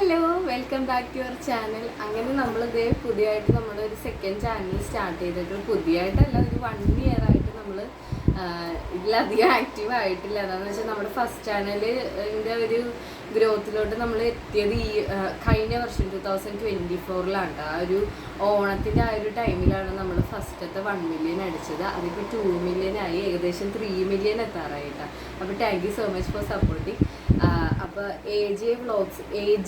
Hello, welcome back to your channel. അങ്ങനെ നമ്മളിത് പുതിയതായിട്ട് നമ്മുടെ ഒരു സെക്കൻഡ് ചാനൽ സ്റ്റാർട്ട് ചെയ്തിട്ട് പുതിയതായിട്ടല്ല, ഒരു 1 year ആയിട്ട് നമ്മൾ ഇതിലധികം ആക്റ്റീവ് ആയിട്ടില്ല. എന്താണെന്ന് വെച്ചാൽ നമ്മുടെ ഫസ്റ്റ് ചാനലിൻ്റെ ഒരു ഗ്രോത്തിലോട്ട് നമ്മൾ എത്തിയത് ഈ കഴിഞ്ഞ വർഷം 2024 ആ ഒരു ഓണത്തിൻ്റെ ആ ഒരു ടൈമിലാണ് നമ്മൾ ഫസ്റ്റത്തെ 1 million അടിച്ചത്. അതിപ്പോൾ 2 million ആയി, ഏകദേശം 3 million എത്താറായിട്ടാണ്. അപ്പോൾ thank you so much for supporting. അപ്പോൾ എ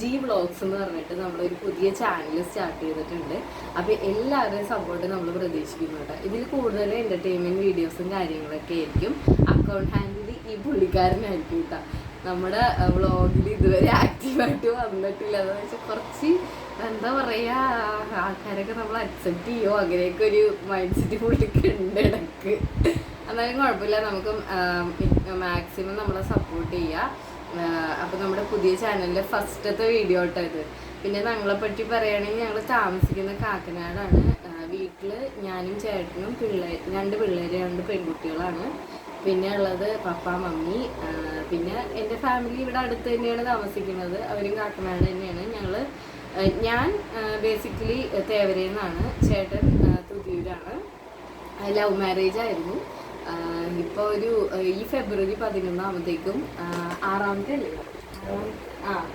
ജി വ്ളോഗ്സ് എന്ന് പറഞ്ഞിട്ട് നമ്മളൊരു പുതിയ ചാനൽ സ്റ്റാർട്ട് ചെയ്തിട്ടുണ്ട്. അപ്പോൾ എല്ലാവരുടെയും സപ്പോർട്ട് നമ്മൾ പ്രതീക്ഷിക്കുന്നുണ്ട്. ഇതിൽ കൂടുതൽ എൻ്റർടൈൻമെൻറ്റ് വീഡിയോസും കാര്യങ്ങളൊക്കെ ആയിരിക്കും. അക്കൗണ്ട് ഹാൻഡിൽ ഈ പുള്ളിക്കാരനായിരിക്കും കേട്ടോ. നമ്മുടെ വ്ളോഗിൽ ഇതുവരെ ആക്റ്റീവായിട്ട് വന്നിട്ടില്ല. അതെന്ന് വെച്ചാൽ കുറച്ച് എന്താ പറയുക, ആൾക്കാരൊക്കെ നമ്മൾ അക്സെപ്റ്റ് ചെയ്യുമോ അങ്ങനെയൊക്കെ ഒരു മൈൻഡ് സെറ്റ് പുള്ളിക്ക് ഉണ്ട് ഇടയ്ക്ക്. എന്നാലും കുഴപ്പമില്ല, നമുക്ക് മാക്സിമം നമ്മളെ സപ്പോർട്ട് ചെയ്യുക. അപ്പോൾ നമ്മുടെ പുതിയ ചാനലിൻ്റെ ഫസ്റ്റത്തെ വീഡിയോ കേട്ടോ ഇത്. പിന്നെ ഞങ്ങളെപ്പറ്റി പറയുകയാണെങ്കിൽ ഞങ്ങൾ താമസിക്കുന്ന കാക്കനാടാണ്. വീട്ടിൽ ഞാനും ചേട്ടനും 2 പിള്ളേർ 2 പെൺകുട്ടികളാണ്. പിന്നെ ഉള്ളത് പപ്പ മമ്മി. പിന്നെ എൻ്റെ ഫാമിലി ഇവിടെ അടുത്ത് തന്നെയാണ് താമസിക്കുന്നത്. അവരും കാക്കനാട് തന്നെയാണ്. ഞാൻ ബേസിക്കലി തേവരയിൽ നിന്നാണ്, ചേട്ടൻ തുതിയൂരാണ്. ലവ് മാരേജ് ആയിരുന്നു. ഇപ്പോൾ ഈ ഫെബ്രുവരി 11 6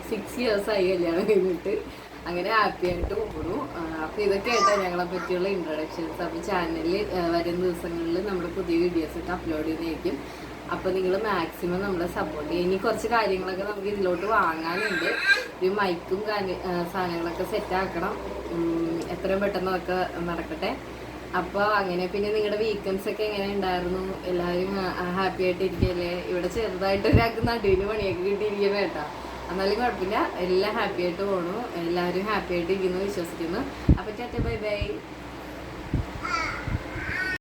6 years ആയി കല്യാണം കഴിഞ്ഞിട്ട്. അങ്ങനെ ഹാപ്പി ആയിട്ട് പോകുന്നു. അപ്പോൾ ഇതൊക്കെ ആയിട്ടാണ് ഞങ്ങളെ പറ്റിയുള്ള ഇൻട്രൊഡക്ഷൻസ്. അപ്പോൾ ചാനലിൽ വരുന്ന ദിവസങ്ങളിൽ നമ്മുടെ പുതിയ വീഡിയോസൊക്കെ അപ്ലോഡ് ചെയ്യുന്നതായിരിക്കും. അപ്പോൾ നിങ്ങൾ മാക്സിമം നമ്മളെ സപ്പോർട്ട് ചെയ്യുക. ഇനി കുറച്ച് കാര്യങ്ങളൊക്കെ നമുക്ക് ഇതിലോട്ട് വാങ്ങാനുണ്ട്. ഒരു മൈക്കും സാധനങ്ങളൊക്കെ സെറ്റാക്കണം. എത്രയും പെട്ടെന്ന് അതൊക്കെ നടക്കട്ടെ. അപ്പോൾ അങ്ങനെ. പിന്നെ നിങ്ങളുടെ വീക്കെൻഡ്സ് ഒക്കെ എങ്ങനെ ഉണ്ടായിരുന്നു? എല്ലാവരും ഹാപ്പി ആയിട്ട് ഇരിക്കുകയല്ലേ? ഇവിടെ ചെറുതായിട്ട് ഒരാൾക്ക് നടുവിന് പണിയൊക്കെ കിട്ടിയിരിക്കുന്നത് കേട്ടോ. എന്നാലും കുഴപ്പമില്ല, എല്ലാം ഹാപ്പി ആയിട്ട് പോകണു. എല്ലാവരും ഹാപ്പി ആയിട്ട് ഇരിക്കുന്നു വിശ്വസിക്കുന്നു. അപ്പോൾ ടാറ്റ, ബൈ ബൈ.